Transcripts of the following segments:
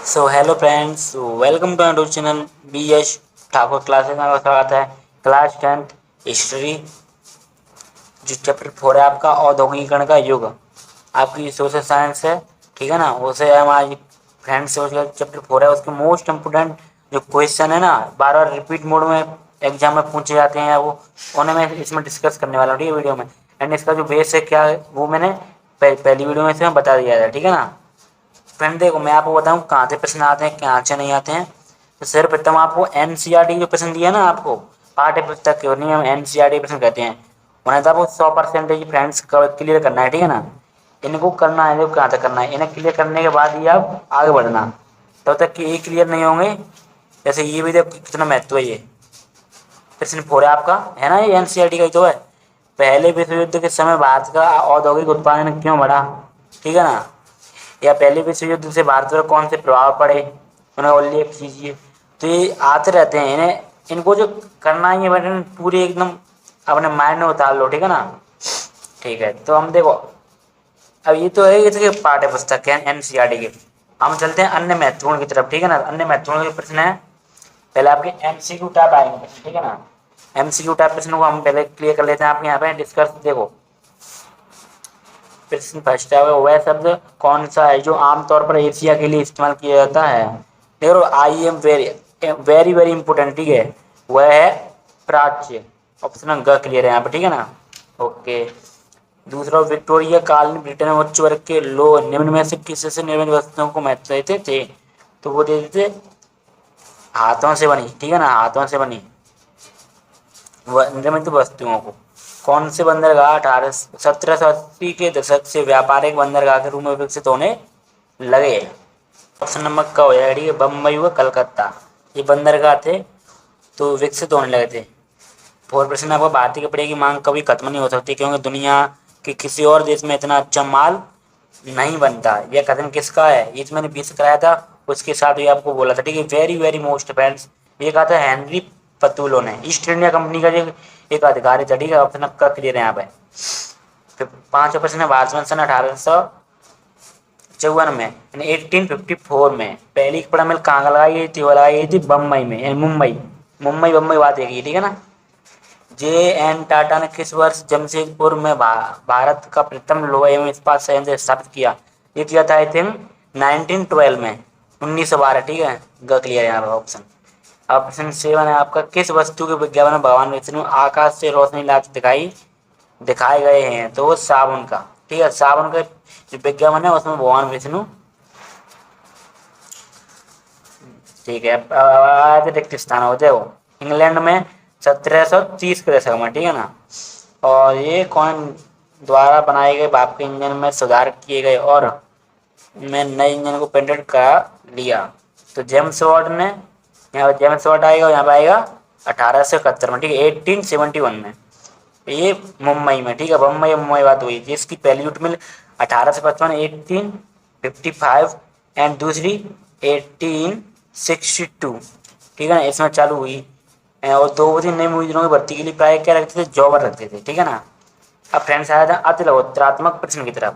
So hello friends, welcome to our channel B S Thakur classes में आपका स्वागत है। क्लास 10 हिस्ट्री जो चैप्टर 4 है आपका औद्योगिकरण का युग, आपकी सोशल साइंस है, ठीक है ना। उसे हम आज फ्रेंड्स सोशल चैप्टर 4 है, उसके मोस्ट इम्पोर्टेंट जो क्वेश्चन है ना, बार बार रिपीट मोड में एग्जाम में पूछे जाते हैं, वो उन्हें मैं इसमें डिस्कस करने वाला हूँ, ठीक है, वीडियो में। एंड इसका जो बेस है क्या है वो मैंने पहली वीडियो में से मैं बता दिया था, ठीक है ना। फ्रेंड देखो, मैं आपको बताऊं कहाँ से प्रश्न आते हैं, कहाँ से नहीं आते हैं। तो सर्वप्रथम आपको एनसीईआरटी जो प्रश्न दिया ना, आपको पाठ्य पुस्तक के, नहीं हम एनसीईआरटी प्रश्न कहते हैं, उन्हें तो आपको 100% फ्रेंड्स क्लियर करना है, ठीक है ना। इनको करना है, देखो कहाँ तक करना है, इन्हें क्लियर करने के बाद ही आप आगे बढ़ना। तब तक कि ये क्लियर नहीं होंगे, जैसे ये भी देखो कितना महत्व है। ये प्रश्न 4 है आपका, है ना, ये एनसीईआरटी का ही तो है। पहले विश्व युद्ध के समय भारत का औद्योगिक उत्पादन क्यों बढ़ा, ठीक है ना। या पहले विश्व युद्ध से भारत पर कौन से प्रभाव पड़े, उन्हें उल्लेख कीजिए। तो ये आते रहते हैं, इन्हें इनको जो करना है ये बटन पूरे एकदम अपने माइंड में उतार लो, ठीक है ना। ठीक है, तो हम देखो, अब ये तो है इसके पाठ्य पुस्तक है एनसीईआरटी के। हम चलते हैं अन्य महत्वपूर्ण की तरफ, ठीक है ना। अन्य महत्वपूर्ण के प्रश्न है, पहले आपके एमसीक्यू टाइप आएंगे प्रश्न, ठीक है ना। एमसीक्यू टाइप प्रश्न को हम पहले क्लियर कर लेते हैं। आपके यहाँ पे डिस्कस देखो, प्रश्न फर्स्ट है, वह शब्द कौन सा है जो आमतौर पर एशिया के लिए इस्तेमाल किया जाता है। देखो I am very very very important, ठीक है, वह है प्राच्य। ऑप्शन ग क्लियर है यहाँ पे, ठीक है ना। ओके, दूसरा, विक्टोरिया काल में ब्रिटेन में उच्च वर्ग के लोग निम्न में से किसी से निर्मित वस्तुओं को महत्व देते थे। तो वो देते थे हाथों से बनी, ठीक है ना, हाथों से बनी निर्मित वस्तुओं को। कौन से बंदरगाह 1780 के दशक से व्यापारिक बंदरगाह के रूप में विकसित होने लगे। ऑप्शन नंबर का हो जाएगा, ठीक है, बम्बई व कलकत्ता, ये बंदरगाह थे तो विकसित होने लगे थे। 4% आपको, भारतीय कपड़े की मांग कभी खत्म नहीं हो सकती क्योंकि दुनिया के किसी और देश में इतना अच्छा माल नहीं बनता। यह कथन किसका है, ये तो मैंने 20 कराया था, उसके साथ ही आपको बोला था, ठीक है। वेरी वेरी मोस्ट फ्रेंड्स, ये कहा था हेनरी पतुलो ने, ईस्ट इंडिया कंपनी का जो एक अधिकारी था, ठीक है। ऑप्शन आपका क्लियर है यहाँ पे। फिर 5 प्रश्न है, भारत में सन 1854 में, यानी 1854 में पहली कपड़ा मिल कहाँ लगाई गई थी, वो लगाई गई थी बम्बई में, यानी मुंबई। मुंबई बम्बई बात एक ही, ठीक है ना। जे एन टाटा ने किस वर्ष जमशेदपुर में भारत का प्रथम लोहा एवं इस्पात संयंत्र स्थापित किया। ये किया था आई थिंक 1912 में, 1912, ठीक है, ग क्लियर यहाँ पर ऑप्शन। ऑप्शन 7 है आपका, किस वस्तु के विज्ञापन में भगवान विष्णु आकाश से रोशनी लाते दिखाए गए हैं। तो वो साबुन का, ठीक है, साबुन का जो विज्ञापन है उसमें भगवान विष्णु, ठीक है। रिक्त स्थान होते हो इंग्लैंड में 1730 के दशक में, ठीक है ना। और ये कौन द्वारा बनाए गए भाप के इंजन में सुधार किए गए और में नए इंजन को पेटेंट करा लिया। तो जेम्स वाट ने, यहाँ पर जेम्स वाट आएगा और यहाँ पर आएगा 1871 में, ठीक है, 1871 में। ये मुंबई में, ठीक है, बम्बई मुंबई बात हुई थी। इसकी पहली जूट मिल 1855 1855 एंड दूसरी 1862, ठीक है ना, इसमें चालू हुई। और 2 नई मजदूरों की भर्ती के लिए प्राय क्या रखते थे, जॉबर रखते थे, ठीक है ना। अब फ्रेंड्स आया था अति लघुत्तरात्मक प्रश्न की तरफ।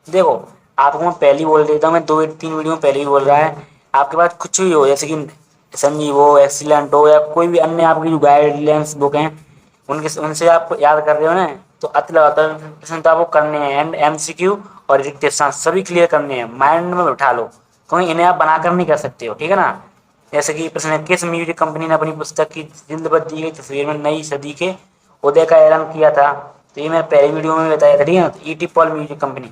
देखो, आपको मैं पहले बोल देता हूँ, मैं 2 3 वीडियो में पहले ही बोल रहा है। आपके पास कुछ भी हो, जैसे कि संजीव हो, एक्सीलेंट हो, या कोई भी अन्य आपकी जो गाइडलाइंस बुक हैं, उनसे आप याद कर रहे हो ना, तो अति लगातार प्रश्न तो आपको करने हैं। एंड एमसीक्यू और रिक्त स्थान सभी क्लियर करने हैं, माइंड में बिठा लो, क्योंकि इन्हें आप बनाकर नहीं कर सकते हो, ठीक है ना। जैसे कि प्रश्न है, किस म्यूजिक कंपनी ने अपनी पुस्तक की जिल्दबंद दी गई तस्वीर में नई सदी के उदय का ऐलान किया था। तो ये मैं पहली वीडियो में बताया था, ठीक है ना। तो ईटी पॉल म्यूजिक कंपनी,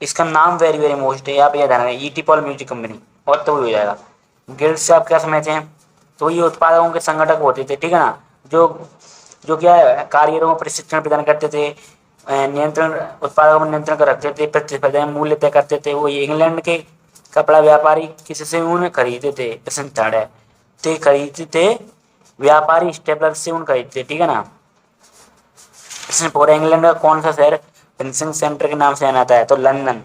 इसका नाम वेरी वेरी मोस्ट है, आप ये ध्यान रखें, ईटी पॉल म्यूजिक कंपनी, और तो हो जाएगा। गिल्ड से आप क्या समझते हैं, तो ये उत्पादकों के संगठक होते थे, ठीक है ना, जो जो क्या है, कारीगरों को प्रशिक्षण प्रदान करते थे, नियंत्रण, उत्पादकों में नियंत्रण कर रखते थे, प्रतिस्पर्धा में मूल्य तय करते थे। वो इंग्लैंड के कपड़ा व्यापारी किसी से ऊन खरीदते थे, प्रश्न थर्ड है, तो खरीदते थे व्यापारी स्टेपलर से ऊन खरीदते, ठीक है ना। प्रश्न फोर, इंग्लैंड का कौन सा शहर फिनिशिंग सेंटर के नाम से जाना जाता है। तो लंदन,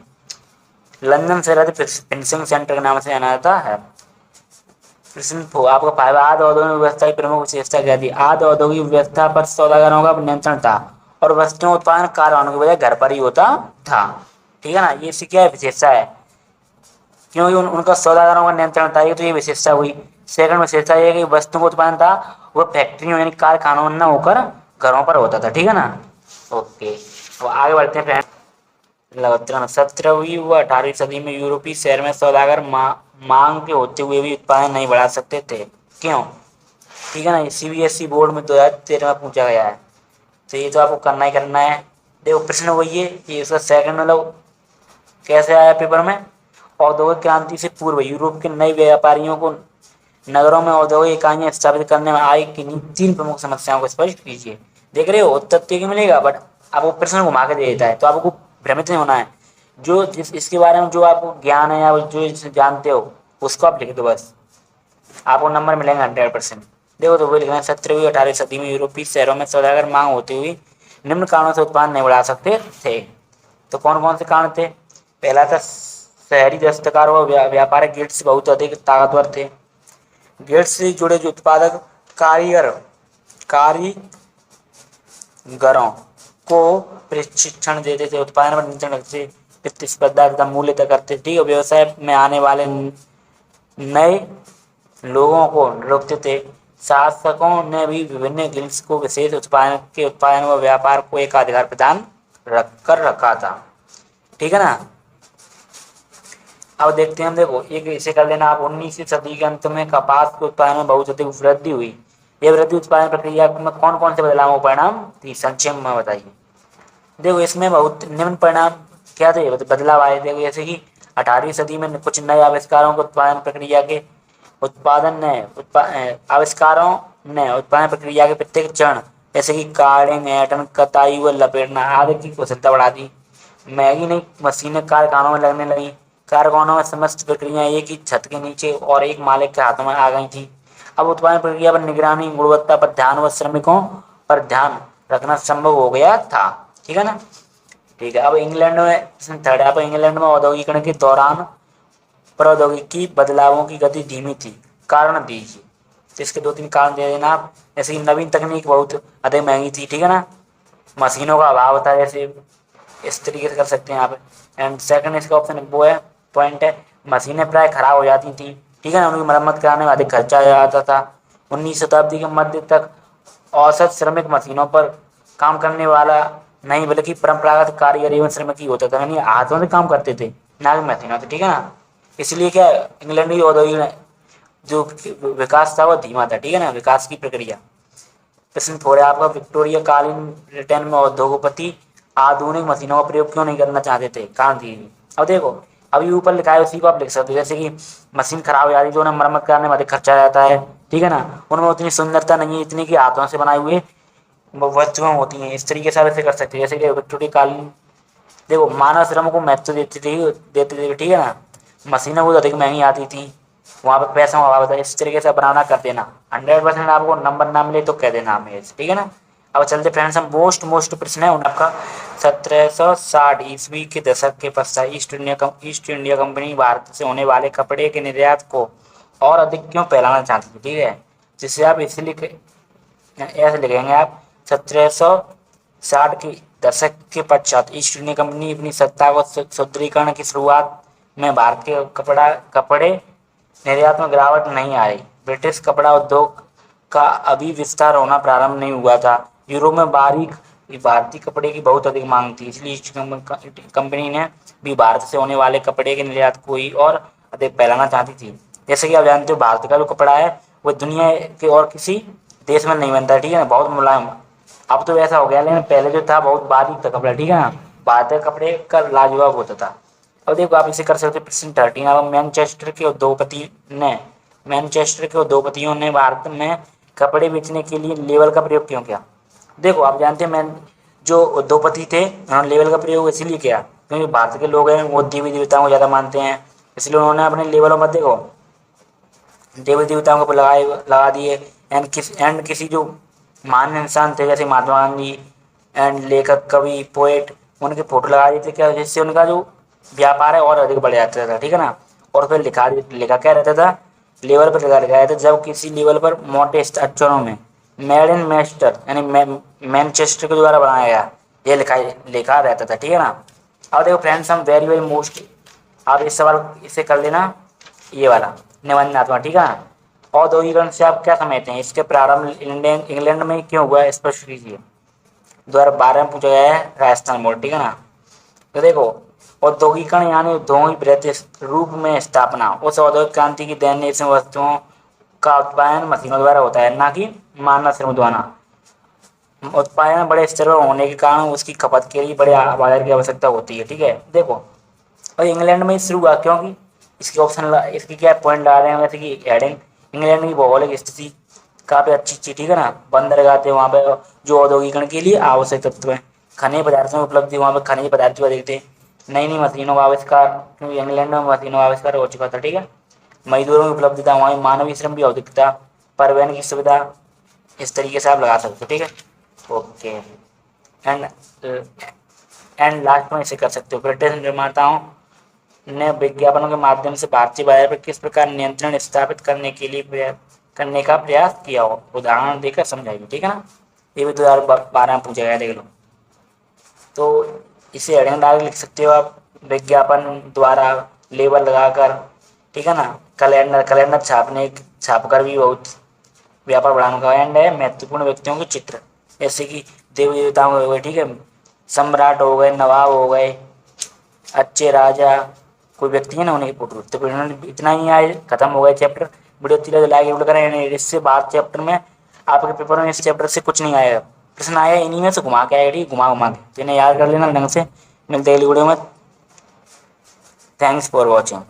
लंदन शहर फिनिशिंग सेंटर के नाम से जाना जाता है। प्रश्न फोर आपको फाइव, आदि औद्योगिक व्यवस्था की प्रमुख विशेषता क्या थी। आदि औद्योगिक व्यवस्था पर सौदागरों का नियंत्रण था और वस्तुओं उत्पादन कारखानों की वजह घर पर ही होता था, ठीक है ना। ये इसकी क्या विशेषता है, क्योंकि उनका सौदागरों का नियंत्रण था। ये तो ये विशेषता हुई। सेकंड विशेषता ये कि वस्तु का उत्पादन था वो फैक्ट्रियों यानी कारखानों में न होकर घरों पर होता था। ठीक है ना। ओके, अब आगे बढ़ते हैं फ्रेंड। 17वीं व 18वीं सदी में यूरोपीय शहर में सौदागर मांग के होते हुए भी उत्पादन नहीं बढ़ा सकते थे। क्यों? ठीक है ना। सीबीएसई बोर्ड में 2013 में पूछा गया है, तो ये तो आपको करना ही करना है। देखो प्रश्न वही है कि इसका सेकंड मतलब कैसे आया पेपर में। औद्योगिक क्रांति से पूर्व यूरोप के नए व्यापारियों को नगरों में औद्योगिक इकाइयां स्थापित करने में आई किन्हीं 3 प्रमुख समस्याओं को स्पष्ट कीजिए। देख रहे हो, उत्तर तो एक ही मिलेगा, बट आपको प्रश्न घुमा के दे देता है, तो आपको भ्रमित नहीं होना है। जो जिस इसके बारे में जो आपको ज्ञान है या जो इसे जानते हो उसको आप लिख दो बस, आपको नंबर मिलेंगे 100%। देखो तो वही लिखना है, 17वीं 18वीं सदी में यूरोपीय शहरों में सौदागर मांग होती हुई निम्न कारणों से उत्पादन नहीं बढ़ा सकते थे। तो कौन कौन से कारण थे? पहला था शहरी दस्तकार व व्यापारिक गिल्ड से बहुत अधिक ताकतवर थे। गिल्ड से जुड़े जो उत्पादक कारीगरों को प्रशिक्षण देते थे, उत्पादन पर नियंत्रण रखते, प्रतिस्पर्धा तथा मूल्य तय करते। ठीक है, व्यवसाय में आने वाले नए लोगों को रोकते थे। शासकों ने भी विभिन्न गिल्ड्स को विशेष उत्पादन व व्यापार को एक अधिकार प्रदान रखा था। ठीक है ना। अब देखते हैं हम, देखो एक इसे कर लेना आप। 19वीं सदी के अंत में कपास के उत्पादन में बहुत अधिक वृद्धि हुई। यह वृद्धि उत्पादन प्रक्रिया में कौन कौन से बदलावों को परिणाम थी, संक्षेप में बताइए। देखो इसमें बहुत निम्न परिणाम क्या थे, बदलाव आए थे। जैसे कि 18वीं सदी में कुछ नए आविष्कारों को उत्पादन प्रक्रिया के आविष्कारों ने उत्पादन प्रक्रिया के प्रत्येक चरण जैसे कि कार्डिंग, ऐंठन, कताई व लपेटना आदि की कुशलता बढ़ा दी। मैगी नई मशीनें कारखानों में लगने लगी। कारखानों में समस्त प्रक्रिया एक ही छत के नीचे और एक मालिक के हाथों में आ गई थी। अब उत्पादन प्रक्रिया पर निगरानी, गुणवत्ता पर ध्यान व श्रमिकों पर ध्यान रखना संभव हो गया था। ठीक है ना। ठीक है, अब इंग्लैंड में थर्ड है। अब इंग्लैंड में औद्योगिकरण के दौरान प्रौद्योगिकी बदलावों की गति धीमी थी। कारण दीजिए। तो इसके 2-3 कारण दे देना आप। जैसे कि नवीन तकनीक बहुत अधिक महंगी थी। ठीक है ना। मशीनों का अभाव था, जैसे इस तरीके से कर सकते हैं आप। एंड सेकंड इसका ऑप्शन वो है, पॉइंट है, मशीनें प्राय खराब हो जाती थी। ठीक है ना। उनकी मरम्मत कराने में अधिक खर्चा आ जाता था। 19वीं शताब्दी के मध्य तक औसत श्रमिक मशीनों पर काम करने वाला नहीं बल्कि परंपरागत कारीगर एवं श्रमिक ही होता था, यानी हाथों से काम करते थे ना कि मशीनों से। ठीक है ना। इसलिए क्या इंग्लैंड की औद्योगिक जो विकास था वो धीमा था। ठीक है ना, विकास की प्रक्रिया। प्रश्न 4 है आपका, विक्टोरिया कालीन ब्रिटेन में उद्योगपति आधुनिक मशीनों का प्रयोग क्यों नहीं करना चाहते थे, कारण दीजिए। अब देखो अभी ऊपर लिखा है उसी को आप लिख सकते हो। जैसे कि मशीन खराब हो जाती है तो उन्हें मरम्मत करने में अधिक खर्चा आ जाता है। ठीक है ना। उनमें उतनी सुंदरता नहीं है इतनी कि हाथों से बनाए हुए वस्तुएं होती हैं। इस तरीके से आप ऐसे कर सकते हैं। जैसे कि विक्टोरिया कालीन, देखो मानव श्रम को महत्व देते थे। ठीक है ना। मशीनें बहुत अधिक महंगी आती थी, वहाँ पे पैसा का अभाव था। इस तरीके से बनाना कर देना। 100% आपको नंबर ना मिले तो कह देना हमें। ठीक है ना। अब चलते फ्रेंड्स, हम मोस्ट प्रश्न है आपका। 1760 ईस्वी के दशक के पश्चात ईस्ट इंडिया कंपनी भारत से होने वाले कपड़े के निर्यात को और अधिक क्यों फैलाना चाहती थी। ठीक है, जिससे आप इसलिए ऐसे लिखेंगे आप, 1760 के दशक के पश्चात ईस्ट इंडिया कंपनी अपनी सत्ता को सुदृढ़ीकरण की शुरुआत में भारत के कपड़े निर्यात में गिरावट नहीं आई। ब्रिटिश कपड़ा उद्योग का अभी विस्तार होना प्रारंभ नहीं हुआ था। यूरोप में भारतीय कपड़े की बहुत अधिक मांग थी, इसलिए ईस्ट कंपनी ने भी भारत से होने वाले कपड़े के निर्यात को ही और अधिक फैलाना चाहती थी। जैसे कि आप जानते हो भारत का जो कपड़ा है वो दुनिया के और किसी देश में नहीं बनता। ठीक है ना, बहुत मुलायम। अब तो ऐसा हो गया, लेकिन पहले जो था बहुत बारीक था कपड़ा। ठीक है ना, भारत के कपड़े का लाजवाब होता था। अब देखो आप इसे कर सकते हो। प्रश्न 13 अब मैनचेस्टर के उद्योगपतियों ने भारत में कपड़े बेचने के लिए लेबल का प्रयोग क्यों किया। देखो आप जानते हैं जो उद्योगपति थे उन्होंने लेबल का प्रयोग इसलिए किया क्योंकि भारत के लोग हैं वो देवी देवताओं को ज़्यादा मानते हैं, इसलिए उन्होंने अपने लेबलों में देखो देवी देवताओं को लगा दिए। एंड किसी जो महान इंसान थे जैसे महात्मा गांधी एंड लेखक, कवि, पोएट, उनके फोटो लगा दिए थे। क्या, जिससे उनका जो व्यापार है और अधिक बढ़ जाता था। ठीक है ना। और फिर लिखा क्या रहता था, लेवल पर लिखा रहता था। जब किसी लेवल पर मोटे अक्षरों में मेड इन मैस्टर यानी मैनचेस्टर के द्वारा बनाया गया ये लिखा रहता था। ठीक है ना। अब देखो फ्रेंड्स, हम वेरी वेरी मोस्ट आप इस सवाल इसे कर लेना, ये वाला निबंधात्मक, ठीक है ना। औद्योगिकरण से आप क्या समझते हैं, इसके प्रारंभ इंग्लैंड में क्यों हुआ है, स्पष्ट कीजिए। 2012 में पूछा गया है, राजस्थान बोर्ड, ठीक है ना। तो देखो, औद्योगिकरण यानी उद्योगों की वृहत रूप में स्थापना। उस औद्योगिक क्रांति की देन इसमें वस्तुओं का उत्पादन मशीनों द्वारा होता है, ना कि मानव श्रम द्वारा। उत्पादन बड़े स्तर पर होने के कारण उसकी खपत के लिए बड़े बाजार की आवश्यकता होती है, ठीक है। देखो, और इंग्लैंड में शुरू हुआ क्योंकि इसके इसकी क्या पॉइंट डाल रहे हैं, जैसे कि हेडिंग, इंग्लैंड की भौगोलिक स्थिति काफ़ी अच्छी थी, ठीक है ना। बंदरगाह थे वहाँ पे जो औद्योगिकरण के लिए आवश्यक तत्व हैं। खनिज पदार्थों की उपलब्धि, वहाँ पे खनिज पदार्थ भी अधिक थे। नई नई मशीनों का आविष्कार, क्योंकि इंग्लैंड में मशीनों का आविष्कार हो चुका था, ठीक है। मजदूरों की उपलब्धता, वहाँ मानवीय श्रम भी अधिक था। परिवहन की सुविधा, इस तरीके से आप लगा सकते हो, ठीक है। ओके। एंड एंड लास्ट में इसे कर सकते हो, ब्रिटिश निर्माताओं ने विज्ञापनों के माध्यम से भारतीय बाजार पर किस प्रकार नियंत्रण स्थापित करने का प्रयास किया हो, उदाहरण देकर समझाइए, ठीक है ना। ये भी 2012 में पूछा गया, देख लो। तो इसे हेडिंग डाल के लिख सकते हो आप, विज्ञापन द्वारा लेबल लगाकर, ठीक है ना। कैलेंडर कैलेंडर छापकर भी बहुत व्यापार बढ़ाने का। एंड है महत्वपूर्ण व्यक्तियों के चित्र, जैसे कि देवी देवताओं हो गए, ठीक है, सम्राट हो गए, नवाब हो गए, अच्छे राजा, कोई व्यक्ति है ना, उन्हें फोटो। तो फिर उन्होंने इतना ही आए, खत्म हो गए चैप्टर। वीडियो अच्छी लगे लाइक वीडियो करें। इससे बाद चैप्टर में आपके पेपर में इस चैप्टर से कुछ नहीं आएगा, प्रश्न आया इन्हीं में से घुमा के आएगा, ठीक, घुमा घुमा के। तो इन्हें याद कर लेना ढंग से। मिलते हैं अगली वीडियो में। Thanks for watching.